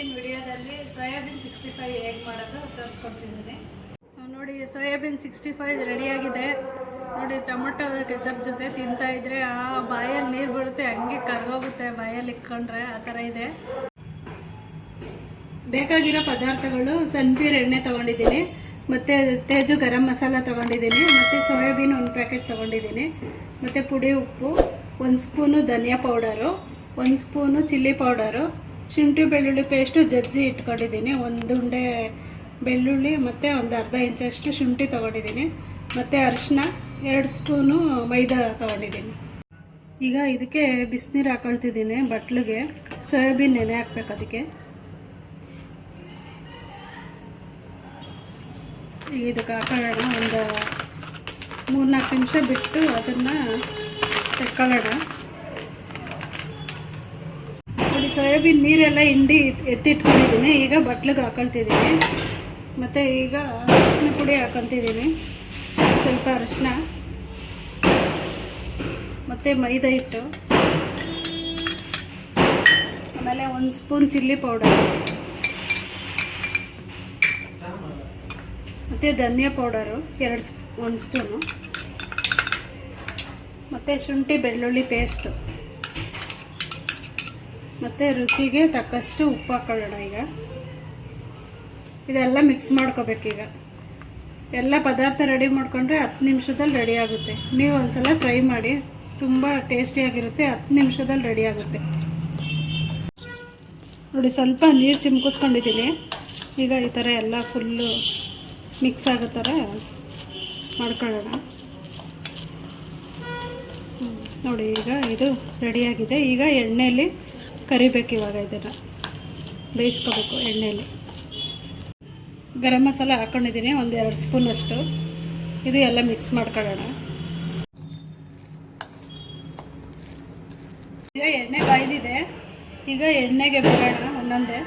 ಇವತ್ತಿನ ವಿಡಿಯೋದಲ್ಲಿ ಸೋಯಾಬೀನ್ 65 ಹೇಗೆ ಮಾಡೋದು ತೋರಿಸ್ಕೊಡ್ತಿದ್ದೀನಿ. ನೋಡಿ, ಸೋಯಾಬೀನ್ 65 ರೆಡಿಯಾಗಿದೆ. ನೋಡಿ, ಟೊಮೊಟೊ ಕೆಚಪ್ ಜೊತೆ ತಿಂತಾ ಇದ್ರೆ ಬಾಯಲ್ಲಿ ನೀರು ಬರುತ್ತೆ, ಹಂಗೆ ಕರ್ಗೋಗುತ್ತೆ ಬಾಯಲ್ಲಿ ಇಟ್ಕೊಂಡ್ರೆ, ಆ ಥರ ಇದೆ. ಬೇಕಾಗಿರೋ ಪದಾರ್ಥಗಳು: ಸನ್ಫ್ಲವರ್ ಎಣ್ಣೆ ತೊಗೊಂಡಿದ್ದೀನಿ, ಮತ್ತು ತೇಜು ಗರಂ ಮಸಾಲ ತೊಗೊಂಡಿದ್ದೀನಿ, ಮತ್ತು ಸೋಯಾಬೀನ್ 1 ಪ್ಯಾಕೆಟ್ ತೊಗೊಂಡಿದ್ದೀನಿ, ಮತ್ತು ಪುಡಿ ಉಪ್ಪು, 1 ಸ್ಪೂನು ಧನಿಯಾ ಪೌಡರು, 1 ಸ್ಪೂನು ಚಿಲ್ಲಿ ಪೌಡರು, ಶುಂಠಿ ಬೆಳ್ಳುಳ್ಳಿ ಪೇಸ್ಟು ಜಜ್ಜಿ ಇಟ್ಕೊಂಡಿದ್ದೀನಿ, 1 ಉಂಡೆ ಬೆಳ್ಳುಳ್ಳಿ ಮತ್ತು ಒಂದು ಅರ್ಧ ಇಂಚಷ್ಟು ಶುಂಠಿ ತೊಗೊಂಡಿದ್ದೀನಿ, ಮತ್ತು ಅರಿಶಿನ 2 ಸ್ಪೂನು ಮೈದಾ ತೊಗೊಂಡಿದ್ದೀನಿ. ಈಗ ಇದಕ್ಕೆ ಬಿಸಿನೀರು ಹಾಕೊಳ್ತಿದ್ದೀನಿ ಬಟ್ಲಿಗೆ. ಸೋಯಾಬೀನ್ ನೆನೆ ಹಾಕ್ಬೇಕು. ಅದಕ್ಕೆ ಈಗ ಇದಕ್ಕೆ ಹಾಕೊಳ್ಳೋಣ. ಒಂದು 3-4 ನಿಮಿಷ ಬಿಟ್ಟು ಅದನ್ನು ತೆಕ್ಕೊಳ್ಳೋಣ. ನೋಡಿ, ಸೋಯಾಬೀನ್ ನೀರೆಲ್ಲ ಹಿಂಡಿ ಎತ್ತಿಟ್ಕೊಂಡಿದ್ದೀನಿ. ಈಗ ಬಟ್ಲಿಗೆ ಹಾಕೊಳ್ತಿದ್ದೀನಿ. ಮತ್ತು ಈಗ ಅರಿಶಿನ ಪುಡಿ ಹಾಕೊತಿದ್ದೀನಿ, ಸ್ವಲ್ಪ ಅರಿಶಿನ, ಮತ್ತು ಮೈದಾ ಹಿಟ್ಟು, ಆಮೇಲೆ 1 ಸ್ಪೂನ್ ಚಿಲ್ಲಿ ಪೌಡರ್, ಮತ್ತು ಧನಿಯಾ ಪೌಡರು 1 ಸ್ಪೂನು, ಮತ್ತು ಶುಂಠಿ ಬೆಳ್ಳುಳ್ಳಿ ಪೇಸ್ಟು, ಮತ್ತು ರುಚಿಗೆ ತಕ್ಕಷ್ಟು ಉಪ್ಪು ಹಾಕೊಳ್ಳೋಣ. ಈಗ ಇದೆಲ್ಲ ಮಿಕ್ಸ್ ಮಾಡ್ಕೋಬೇಕು. ಈಗ ಎಲ್ಲ ಪದಾರ್ಥ ರೆಡಿ ಮಾಡಿಕೊಂಡ್ರೆ 10 ನಿಮಿಷದಲ್ಲಿ ರೆಡಿ ಆಗುತ್ತೆ. ನೀವು ಒಂದ್ಸಲ ಟ್ರೈ ಮಾಡಿ, ತುಂಬ ಟೇಸ್ಟಿಯಾಗಿರುತ್ತೆ. 10 ನಿಮಿಷದಲ್ಲಿ ರೆಡಿ ಆಗುತ್ತೆ. ನೋಡಿ, ಸ್ವಲ್ಪ ನೀರು ಚಿಮ್ಕಿಸ್ಕೊಂಡಿದ್ದೀನಿ. ಈಗ ಈ ಥರ ಎಲ್ಲ ಫುಲ್ಲು ಮಿಕ್ಸ್ ಆಗೋ ಥರ ಮಾಡ್ಕೊಳ್ಳೋಣ. ನೋಡಿ, ಈಗ ಇದು ರೆಡಿಯಾಗಿದೆ. ಈಗ ಎಣ್ಣೆಯಲ್ಲಿ ಕರಿಬೇಕು. ಇವಾಗ ಇದನ್ನು ಬೇಯಿಸ್ಕೋಬೇಕು ಎಣ್ಣೆಯಲ್ಲಿ. ಗರಂ ಮಸಾಲ ಹಾಕ್ಕೊಂಡಿದ್ದೀನಿ, 1-2 ಸ್ಪೂನಷ್ಟು. ಇದು ಎಲ್ಲ ಮಿಕ್ಸ್ ಮಾಡ್ಕೊಳ್ಳೋಣ. ಈಗ ಎಣ್ಣೆ ಕಾಯ್ದಿದೆ. ಈಗ ಎಣ್ಣೆಗೆ ಬಿಡೋಣ ಒಂದೊಂದೇ.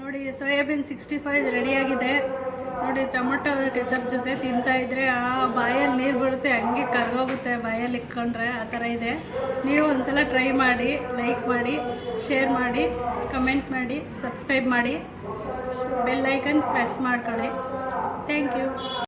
ನೋಡಿ, ಸೋಯಾಬೀನ್ 65 ರೆಡಿಯಾಗಿದೆ. ನೋಡಿ, ಟೊಮೊಟೊ ಕೆಚಪ್ ಜೊತೆ ತಿಂತಾ ಇದ್ರೆ ಬಾಯಲ್ಲಿ ನೀರು ಬರುತ್ತೆ, ಹಂಗೆ ಕರ್ಗೋಗುತ್ತೆ ಬಾಯಲ್ಲಿ ಇಟ್ಕೊಂಡ್ರೆ, ಆ ಥರ ಇದೆ. ನೀವು ಒಂದ್ಸಲ ಟ್ರೈ ಮಾಡಿ, ಲೈಕ್ ಮಾಡಿ, ಶೇರ್ ಮಾಡಿ, ಕಮೆಂಟ್ ಮಾಡಿ, ಸಬ್ಸ್ಕ್ರೈಬ್ ಮಾಡಿ, ಬೆಲ್ ಐಕನ್ ಪ್ರೆಸ್ ಮಾಡ್ಕೊಳ್ಳಿ. Thank you.